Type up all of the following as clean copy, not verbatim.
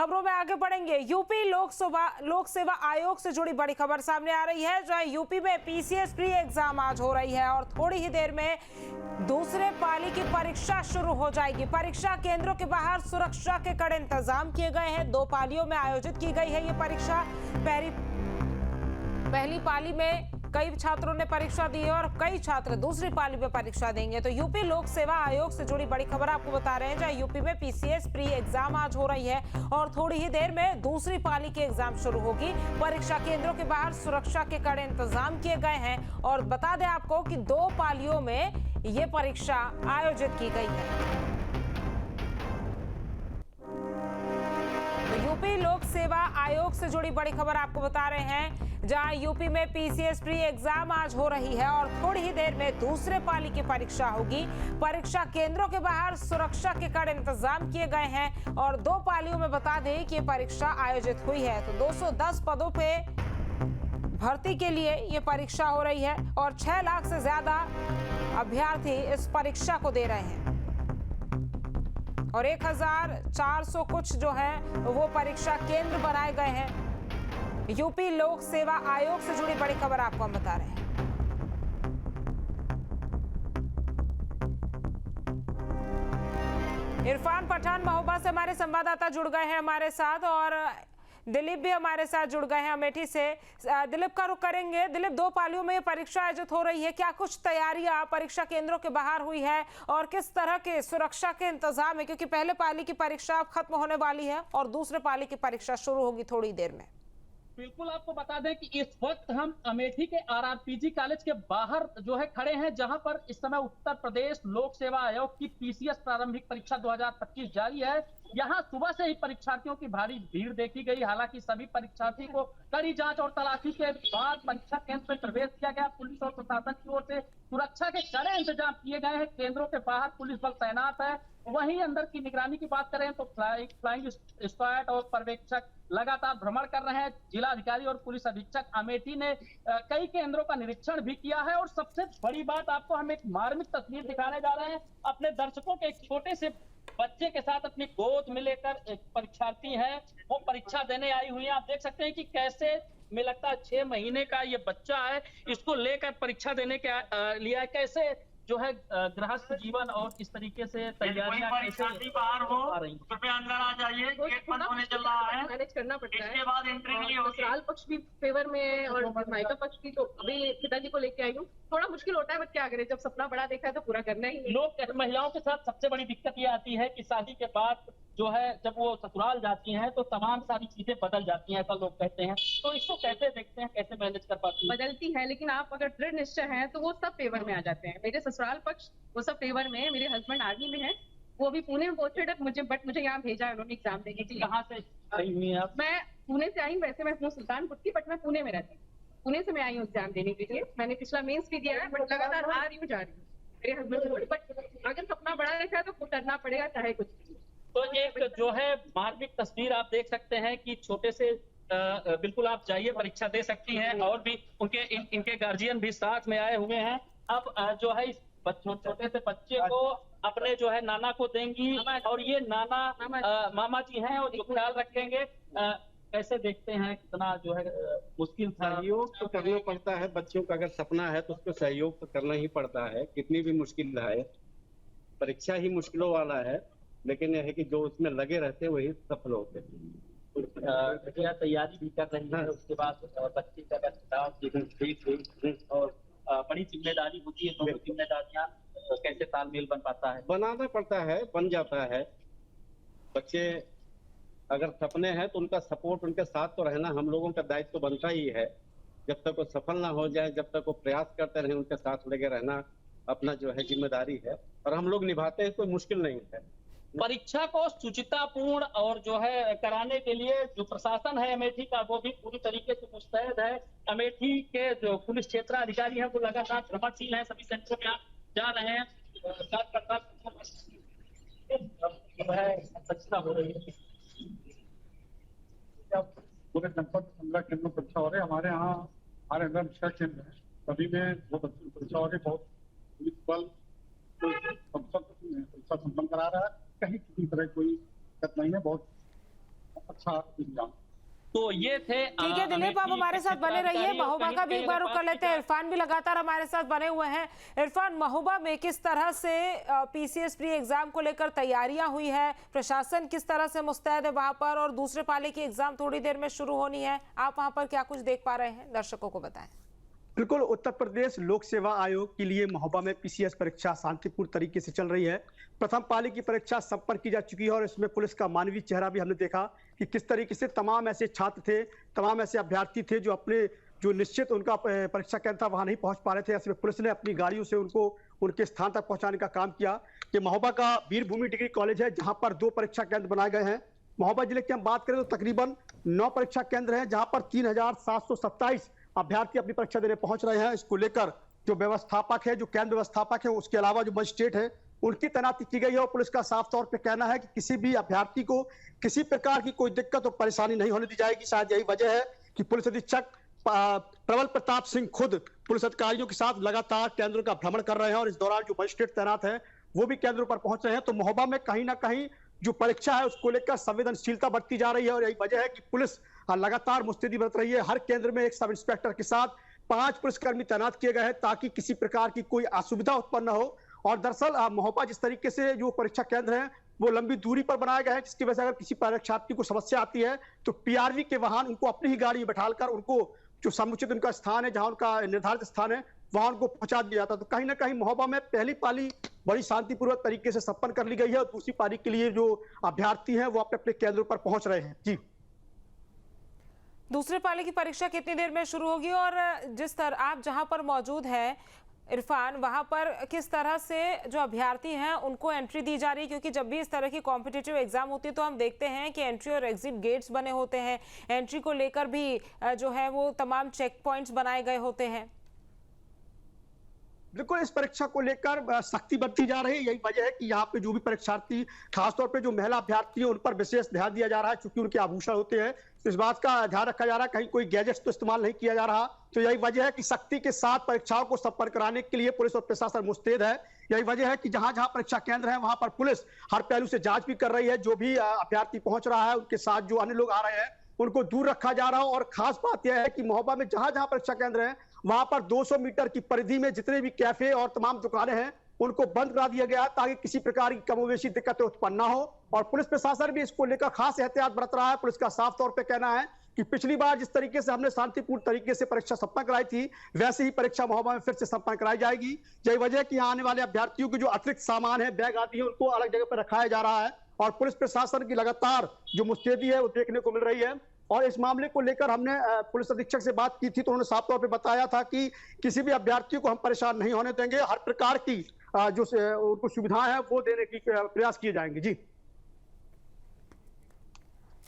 खबरों में आगे बढ़ेंगे। यूपी लोक सेवा आयोग से जुड़ी बड़ी खबर सामने आ रही है, जहां यूपी में पीसीएस प्री एग्जाम आज हो रही है और थोड़ी ही देर में दूसरे पाली की परीक्षा शुरू हो जाएगी। परीक्षा केंद्रों के बाहर सुरक्षा के कड़े इंतजाम किए गए हैं। 2 पालियों में आयोजित की गई है ये परीक्षा। पहली पाली में कई छात्रों ने परीक्षा दी है और कई छात्र दूसरी पाली में परीक्षा देंगे। तो यूपी लोक सेवा आयोग से जुड़ी बड़ी खबर आपको बता रहे हैं, जहां यूपी में पीसीएस प्री एग्जाम आज हो रही है और थोड़ी ही देर में दूसरी पाली की एग्जाम शुरू होगी। परीक्षा केंद्रों के बाहर सुरक्षा के कड़े इंतजाम किए गए हैं और बता दें आपको कि 2 पालियों में ये परीक्षा आयोजित की गई है। यूपी लोक सेवा आयोग से जुड़ी बड़ी खबर आपको बता रहे हैं, जहां यूपी में पीसीएस प्री एग्जाम आज हो रही है और थोड़ी ही देर में दूसरे पाली की परीक्षा होगी। परीक्षा केंद्रों के बाहर सुरक्षा के कड़े इंतजाम किए गए हैं और 2 पालियों में बता दें कि परीक्षा आयोजित हुई है। तो 210 पदों पे भर्ती के लिए ये परीक्षा हो रही है और 6 लाख से ज्यादा अभ्यर्थी इस परीक्षा को दे रहे हैं और 1400 कुछ जो है वो परीक्षा केंद्र बनाए गए हैं। यूपी लोक सेवा आयोग से जुड़ी बड़ी खबर आपको हम बता रहे हैं। इरफान पठान महोबा से हमारे संवाददाता जुड़ गए हैं हमारे साथ और दिलीप भी हमारे साथ जुड़ गए हैं अमेठी से। दिलीप का रुख करेंगे। दिलीप, 2 पालियों में ये परीक्षा आयोजित हो रही है, क्या कुछ तैयारियां परीक्षा केंद्रों के बाहर हुई है और किस तरह के सुरक्षा के इंतजाम है, क्योंकि पहले पाली की परीक्षा अब खत्म होने वाली है और दूसरे पाली की परीक्षा शुरू होगी थोड़ी देर में। बिल्कुल, आपको बता दें कि इस वक्त हम अमेठी के आरआरपीजी कॉलेज के बाहर जो है खड़े हैं, जहां पर इस समय उत्तर प्रदेश लोक सेवा आयोग की पीसीएस प्रारंभिक परीक्षा 2025 जारी है। यहां सुबह से ही परीक्षार्थियों की भारी भीड़ देखी गई। हालांकि सभी परीक्षार्थी को कड़ी जांच और तलाशी के बाद परीक्षा केंद्र में प्रवेश किया गया। पुलिस और प्रशासन की ओर से सुरक्षा के कड़े इंतजाम किए गए हैं। केंद्रों के बाहर पुलिस बल तैनात है। वहीं अंदर की निगरानी की बात करें तो फ्लाइंग स्क्वाड और पर्यवेक्षक लगातार भ्रमण कर रहे हैं। जिला अधिकारी और पुलिस अधीक्षक अमेठी ने कई केंद्रों का निरीक्षण भी किया है और सबसे बड़ी बात, आपको हम एक मार्मिक तस्वीर दिखाने जा रहे हैं। अपने दर्शकों के एक छोटे से बच्चे के साथ अपनी गोद में लेकर एक परीक्षार्थी है, वो परीक्षा देने आई हुई है। आप देख सकते हैं कि कैसे में लगता है 6 महीने का ये बच्चा है, इसको लेकर परीक्षा देने के लिए कैसे जो है गृहस्थ जीवन और इस तरीके से तैयारियां कैसे बाहर हो, कृपया अंदर आ जाइए। गेट बंद होने चल रहा है, मैनेज करना पड़ता है। इसके बाद एंट्री नहीं होगी। ससुराल पक्ष भी फेवर में है और मायका पक्ष भी। तो अभी पिताजी को लेके आई हूँ, थोड़ा मुश्किल होता है, बट क्या करें, जब सपना बड़ा देखा है तो पूरा करना ही है। लोग महिलाओं के साथ सबसे बड़ी दिक्कत ये आती है कि शादी के बाद जो है जब वो ससुराल जाती हैं तो तमाम सारी चीजें बदल जाती हैं, ऐसा लोग कहते हैं। तो इसको कैसे देखते हैं, कैसे मैनेज कर पाती हैं? बदलती है, लेकिन आप अगर दृढ़ निश्चय हैं तो वो सब फेवर में आ जाते हैं। मेरे ससुराल पक्ष वो सब फेवर में है। मेरे हस्बैंड आर्मी में है, वो भी पुणे में पोस्टेड है मुझे यहाँ भेजा है उन्होंने एग्जाम देने के लिए। कहाँ से आई हुई हैं आप? मैं पुणे से आई हूँ। वैसे मैं हूँ सुल्तानपुर की, बट मैं पुणे में रहती हूँ। पुणे से मैं आई हूँ एग्जाम देने के लिए। मैंने पिछला मेंस भी दिया है, बट लगातार आ रही हूँ, जा रही हूँ मेरे हस्बैंड। बट अगर सपना बड़ा देखा है तो करना पड़ेगा, चाहे कुछ भी। तो एक जो है मार्मिक तस्वीर आप देख सकते हैं कि छोटे से बिल्कुल आप जाइए, परीक्षा दे सकती हैं और भी इनके गार्जियन भी साथ में आए हुए हैं। अब जो है इस छोटे से बच्चे को अपने जो है नाना को देंगी और ये नाना मामा जी हैं और जो ख्याल रखेंगे। कैसे देखते हैं कितना जो है मुश्किल सहयोग तो करना पड़ता है। बच्चों का अगर सपना है तो उसको सहयोग तो करना ही पड़ता है, कितनी भी मुश्किल है। परीक्षा ही मुश्किलों वाला है, लेकिन यह है कि जो उसमें लगे रहते हैं वही सफल होते हैं। तैयारी भी कर रही है, उसके बाद बच्चे का और बड़ी जिम्मेदारी होती है। तो जिम्मेदारियां कैसे तालमेल बन पाता है? बनाना पड़ता है, बन जाता है। बच्चे अगर सपने हैं तो उनका सपोर्ट, उनके साथ तो रहना हम लोगों का दायित्व तो बनता ही है। जब तक वो सफल ना हो जाए, जब तक वो प्रयास करते रहे, उनके साथ लगे रहना अपना जो है जिम्मेदारी है और हम लोग निभाते हैं। कोई मुश्किल नहीं है। परीक्षा को शुचितापूर्ण और जो है कराने के लिए जो प्रशासन है अमेठी का, वो भी पूरी तरीके से मुस्तैद है। अमेठी के जो पुलिस क्षेत्र अधिकारी हैं वो लगातार भ्रमणशील है, सभी सेंटरों में जा रहे हैं। परीक्षा हो रही है, पूरे जनपद 15 केंद्र परीक्षा हो रहे हैं। हमारे यहाँ हमारे अंदर 6 केंद्र है, सभी में बहुत अच्छी परीक्षा हो रही है। बहुत पुलिस बल परीक्षा संपन्न करा रहा है, कहीं किसी तरह कोई दिक्कत नहीं है। बहुत अच्छा इंतजाम। तो ये थे ठीक है दिलीप, आप हमारे साथ बने रहिए। महोबा का भी एक बार रुख कर लेते हैं। इरफान भी लगातार हमारे साथ बने हुए हैं। इरफान, महोबा में किस तरह से पीसीएस प्री एग्जाम को लेकर तैयारियां हुई है, प्रशासन किस तरह से मुस्तैद है वहां पर, और दूसरे पाली की एग्जाम थोड़ी देर में शुरू होनी है, आप वहां पर क्या कुछ देख पा रहे हैं, दर्शकों को बताएं। बिल्कुल, उत्तर प्रदेश लोक सेवा आयोग के लिए महोबा में पीसीएस परीक्षा शांतिपूर्ण तरीके से चल रही है। प्रथम पाली की परीक्षा संपन्न की जा चुकी है और इसमें पुलिस का मानवीय चेहरा भी हमने देखा कि किस तरीके से तमाम ऐसे छात्र थे, तमाम ऐसे अभ्यर्थी थे जो अपने जो निश्चित उनका परीक्षा केंद्र था वहां नहीं पहुंच पा रहे थे। ऐसे में पुलिस ने अपनी गाड़ियों से उनको उनके स्थान तक पहुंचाने का काम किया। ये महोबा का वीरभूमि डिग्री कॉलेज है जहां पर 2 परीक्षा केंद्र बनाए गए हैं। महोबा जिले की हम बात करें तो तकरीबन 9 परीक्षा केंद्र हैं जहां पर 3727 अभ्यर्थी अपनी परीक्षा देने पहुंच रहे हैं। इसको लेकर जो व्यवस्थापक है, जो केंद्र व्यवस्थापक है, उसके अलावा जो मजिस्ट्रेट है, उनकी तैनाती की गई है। और पुलिस का साफ तौर पे कहना है कि किसी भी अभ्यर्थी को किसी प्रकार की कोई दिक्कत और परेशानी नहीं होने दी जाएगी। शायद यही वजह है कि पुलिस अधीक्षक प्रबल प्रताप सिंह खुद पुलिस अधिकारियों के साथ लगातार केंद्रों का भ्रमण कर रहे हैं और इस दौरान जो मजिस्ट्रेट तैनात है वो भी केंद्रों पर पहुंच रहे हैं। तो महोबा में कहीं ना कहीं जो परीक्षा है उसको लेकर संवेदनशीलता बढ़ती जा रही है और यही वजह है कि पुलिस लगातार मुस्तैदी बरत रही है। हर केंद्र में एक सब इंस्पेक्टर के साथ 5 पुलिसकर्मी तैनात किए गए हैं ताकि किसी प्रकार की कोई असुविधा उत्पन्न न हो। और दरअसल महोबा जिस तरीके से जो परीक्षा केंद्र है वो लंबी दूरी पर बनाए गए हैं, जिसकी वजह से अगर किसी परीक्षार्थी को समस्या आती है तो पीआरवी के वाहन उनको अपनी ही गाड़ी में बैठाकर उनको जो समुचित उनका स्थान है, जहां उनका निर्धारित स्थान है, वहां उनको पहुंचा दिया जाता है। तो कहीं ना कहीं महोबा में पहली पाली बड़ी शांतिपूर्वक तरीके से संपन्न कर ली गई है और दूसरी पाली के लिए जो अभ्यर्थी हैं वो अपने अपने केंद्रों पर पहुंच रहे हैं। जी, दूसरे पाली की परीक्षा कितनी देर में शुरू होगी, और जिस तरह आप जहां पर मौजूद हैं इरफान, वहां पर किस तरह से जो अभ्यर्थी हैं उनको एंट्री दी जा रही है, क्योंकि जब भी इस तरह की कॉम्पिटिटिव एग्जाम होती है तो हम देखते हैं कि एंट्री और एग्जिट गेट्स बने होते हैं, एंट्री को लेकर भी जो है वो तमाम चेक पॉइंट्स बनाए गए होते हैं। बिल्कुल, इस परीक्षा को लेकर सख्ती बढ़ती जा रही है। यही वजह है कि यहाँ पे जो भी परीक्षार्थी, खासतौर पे जो महिला अभ्यर्थी है, उन पर विशेष ध्यान दिया जा रहा है क्योंकि उनके आभूषण होते हैं। तो इस बात का ध्यान रखा जा रहा है कहीं कोई गैजेट्स तो इस्तेमाल नहीं किया जा रहा। तो यही वजह है कि सख्ती के साथ परीक्षाओं को संपन्न कराने के लिए पुलिस और प्रशासन मुस्तैद है। यही वजह है कि जहां जहां परीक्षा केंद्र है वहां पर पुलिस हर पहलू से जांच भी कर रही है। जो भी अभ्यर्थी पहुंच रहा है उनके साथ जो अन्य लोग आ रहे हैं उनको दूर रखा जा रहा है। और खास बात यह है कि महोबा में जहां जहां परीक्षा केंद्र है वहां पर 200 मीटर की परिधि में जितने भी कैफे और तमाम दुकानें हैं उनको बंद करा दिया गया ताकि किसी प्रकार की कमोवेशी दिक्कतें उत्पन्न ना हो। और पुलिस प्रशासन भी इसको लेकर खास एहतियात बरत रहा है। पुलिस का साफ तौर पे कहना है कि पिछली बार जिस तरीके से हमने शांतिपूर्ण तरीके से परीक्षा संपन्न कराई थी वैसे ही परीक्षा महोबा में फिर से संपन्न कराई जाएगी। यही वजह है कि यहाँ आने वाले अभ्यर्थियों के जो अतिरिक्त सामान है, बैग आदि है, उनको अलग जगह पर रखाया जा रहा है। और पुलिस प्रशासन की लगातार जो मुस्तैदी है वो देखने को मिल रही है। और इस मामले को लेकर हमने पुलिस अधीक्षक से बात की थी तो उन्होंने साफ तौर पे बताया था कि किसी भी अभ्यर्थी को हम परेशान नहीं होने देंगे। हर प्रकार की जो उनको सुविधाएं हैं वो देने की प्रयास किए जाएंगे। जी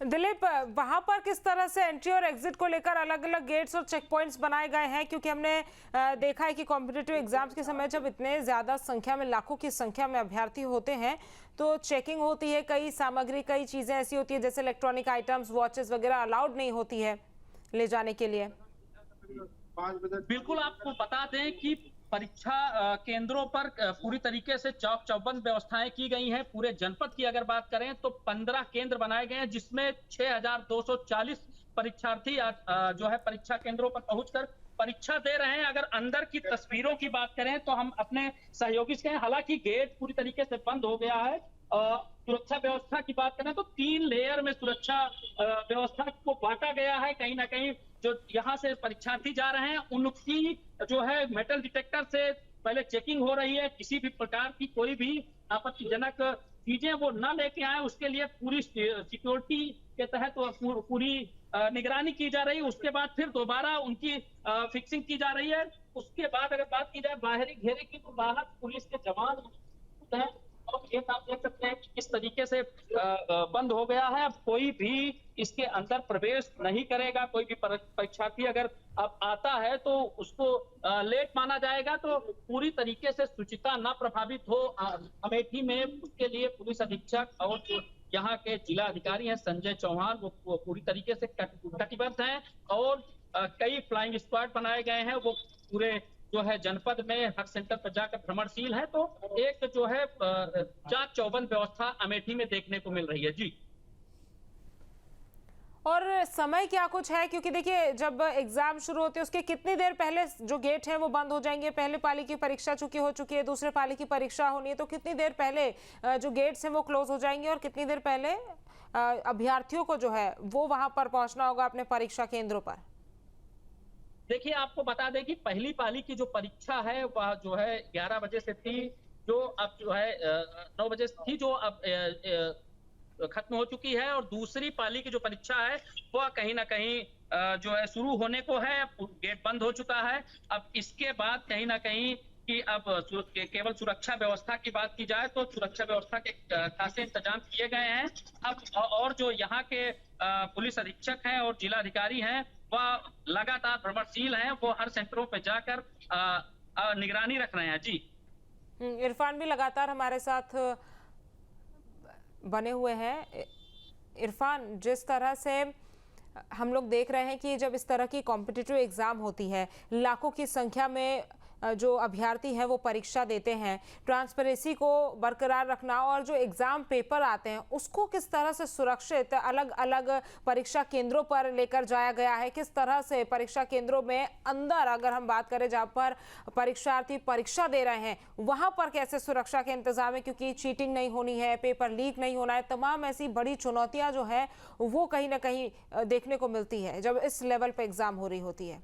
दिलीप, वहां पर किस तरह से एंट्री और एग्जिट को लेकर अलग अलग गेट्स और चेक पॉइंट्स बनाए गए हैं, क्योंकि हमने देखा है कि कॉम्पिटिटिव एग्जाम्स के समय जब इतने ज्यादा संख्या में, लाखों की संख्या में अभ्यर्थी होते हैं तो चेकिंग होती है, कई सामग्री, कई चीजें ऐसी होती है जैसे इलेक्ट्रॉनिक आइटम्स, वॉचेस वगैरह अलाउड नहीं होती है ले जाने के लिए। बिल्कुल, आपको बता दें कि परीक्षा केंद्रों पर पूरी तरीके से चौक चौबंद व्यवस्थाएं की गई हैं। पूरे जनपद की अगर बात करें तो 15 केंद्र बनाए गए हैं जिसमें 6240 परीक्षार्थी जो है परीक्षा केंद्रों पर पहुंचकर परीक्षा दे रहे हैं। अगर अंदर की तस्वीरों की बात करें तो हम अपने सहयोगी से हैं, हालांकि गेट पूरी तरीके से बंद हो गया है। सुरक्षा व्यवस्था की बात करें तो 3 लेयर में सुरक्षा व्यवस्था को बांटा गया है। कहीं ना कहीं जो यहाँ से परीक्षार्थी जा रहे हैं उनकी जो है मेटल डिटेक्टर से पहले चेकिंग हो रही है। किसी भी प्रकार की कोई भी आपत्तिजनक चीजें वो न लेके आए, उसके लिए पूरी सिक्योरिटी के तहत पूरी निगरानी की जा रही है। उसके बाद फिर दोबारा उनकी फिक्सिंग की जा रही है। उसके बाद अगर बात की जाए बाहरी घेरे की तो बाहर पुलिस के जवान हैं और ये आप देख सकते हैं कि किस तरीके से बंद हो गया है। अब कोई भी इसके अंदर प्रवेश नहीं करेगा। कोई भी परीक्षार्थी अगर अब आता है तो उसको लेट माना जाएगा। तो पूरी तरीके से शुचिता न प्रभावित हो अमेठी में, उसके लिए पुलिस अधीक्षक और जो यहाँ के जिला अधिकारी हैं संजय चौहान वो पूरी तरीके से कटिबद्ध हैं। और कई फ्लाइंग स्क्वाड बनाए गए हैं, वो पूरे जो है जनपद में हर सेंटर पर जाकर भ्रमणशील है। तो एक जो है चाक चौबंद व्यवस्था अमेठी में देखने को मिल रही है। जी और समय क्या कुछ है, क्योंकि देखिए जब एग्जाम शुरू होते हैं उसके कितनी देर पहले जो गेट है वो बंद हो जाएंगे? पहले पाली की परीक्षा चूंकि हो चुकी है, दूसरे पाली की परीक्षा होनी है, तो कितनी देर पहले जो गेट्स हैं वो क्लोज हो जाएंगे और कितनी देर पहले अभ्यर्थियों को जो है वो वहां पर पहुंचना होगा अपने परीक्षा केंद्रों पर? देखिए, आपको बता दें कि पहली पाली की जो परीक्षा है वह जो है 11 बजे से थी, जो अब जो है 9 बजे से थी, जो अब खत्म हो चुकी है। और दूसरी पाली की जो परीक्षा है वह कहीं ना कहीं जो है शुरू होने को है, गेट बंद हो चुका है। अब इसके बाद कहीं ना कहीं कि अब केवल सुरक्षा व्यवस्था की बात की जाए तो सुरक्षा व्यवस्था के खासे इंतजाम किए गए हैं। अब और जो यहाँ के पुलिस अधीक्षक हैं और जिला अधिकारी हैं वह लगातार भ्रमणशील हैं, वो हर सेंटरों पे जाकर निगरानी रख रहे हैं। जी इरफान भी लगातार हमारे साथ बने हुए हैं। इरफान, जिस तरह से हम लोग देख रहे हैं कि जब इस तरह की कॉम्पिटिटिव एग्जाम होती है, लाखों की संख्या में जो अभ्यर्थी हैं वो परीक्षा देते हैं, ट्रांसपेरेंसी को बरकरार रखना और जो एग्जाम पेपर आते हैं उसको किस तरह से सुरक्षित अलग अलग परीक्षा केंद्रों पर लेकर जाया गया है? किस तरह से परीक्षा केंद्रों में अंदर अगर हम बात करें जहां पर परीक्षार्थी परीक्षा दे रहे हैं वहां पर कैसे सुरक्षा के इंतजाम है? क्योंकि चीटिंग नहीं होनी है, पेपर लीक नहीं होना है, तमाम ऐसी बड़ी चुनौतियां जो है वो कहीं ना कहीं देखने को मिलती है जब इस लेवल पर एग्जाम हो रही होती है।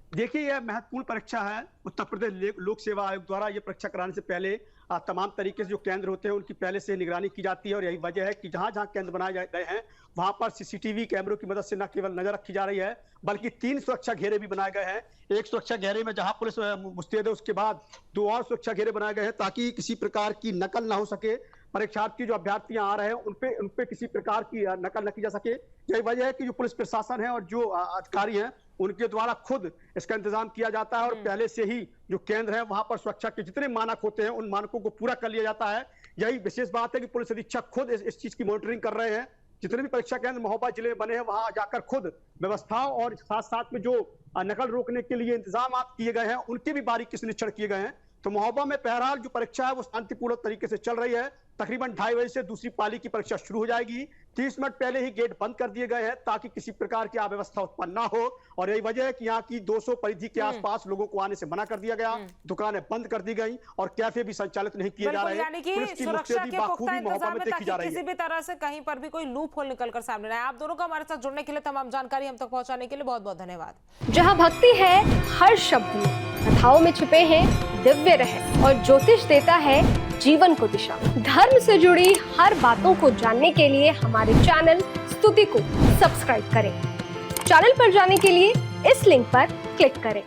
देखिए, यह महत्वपूर्ण परीक्षा है। उत्तर प्रदेश लोक सेवा आयोग द्वारा यह परीक्षा कराने से पहले तमाम तरीके से जो केंद्र होते हैं उनकी पहले से निगरानी की जाती है और यही वजह है कि जहां जहां केंद्र बनाए गए हैं वहां पर सीसीटीवी कैमरों की मदद से न केवल नजर रखी जा रही है बल्कि 3 सुरक्षा घेरे भी बनाए गए हैं। एक सुरक्षा घेरे में जहां पुलिस मुस्तैद है, उसके बाद 2 और सुरक्षा घेरे बनाए गए हैं ताकि किसी प्रकार की नकल ना हो सके। परीक्षार्थी जो अभ्यर्थियां आ रहे हैं उन पे किसी प्रकार की नकल न की जा सके। यही वजह है कि जो पुलिस प्रशासन है और जो अधिकारी हैं उनके द्वारा खुद इसका इंतजाम किया जाता है और पहले से ही जो केंद्र है वहां पर सुरक्षा के जितने मानक होते हैं उन मानकों को पूरा कर लिया जाता है। यही विशेष बात है कि पुलिस अधीक्षक खुद इस चीज की मॉनिटरिंग कर रहे हैं। जितने भी परीक्षा केंद्र महोबा जिले में बने हैं वहां जाकर खुद व्यवस्थाओं और साथ साथ में जो नकल रोकने के लिए इंतजाम किए गए हैं उनके भी बारीकी से निरीक्षण किए गए हैं। तो महोबा में बहरहाल जो परीक्षा है वो शांतिपूर्ण तरीके से चल रही है। तकरीबन 2:30 बजे से दूसरी पाली की परीक्षा शुरू हो जाएगी। 30 मिनट पहले ही गेट बंद कर दिए गए हैं ताकि किसी प्रकार की अव्यवस्था उत्पन्न ना हो और यही वजह है कि यहाँ की 200 परिधि के आसपास लोगों को आने से मना कर दिया गया, दुकानें बंद कर दी गई और कैफे भी संचालित नहीं किए जा रहे हैं। यानी कि सुरक्षा के पुख्ता इंतजाम है ताकि किसी भी तरह से कहीं पर भी कोई लूप होल निकल कर सामने आए। आप दोनों को हमारे साथ जुड़ने के लिए, तमाम जानकारी हम तक पहुंचाने के लिए बहुत बहुत धन्यवाद। जहाँ भक्ति है हर शब्द में, कथाओं में छिपे हैं दिव्य रहस्य और ज्योतिष देता है जीवन को दिशा। धर्म से जुड़ी हर बातों को जानने के लिए हमारे चैनल स्तुति को सब्सक्राइब करें। चैनल पर जाने के लिए इस लिंक पर क्लिक करें।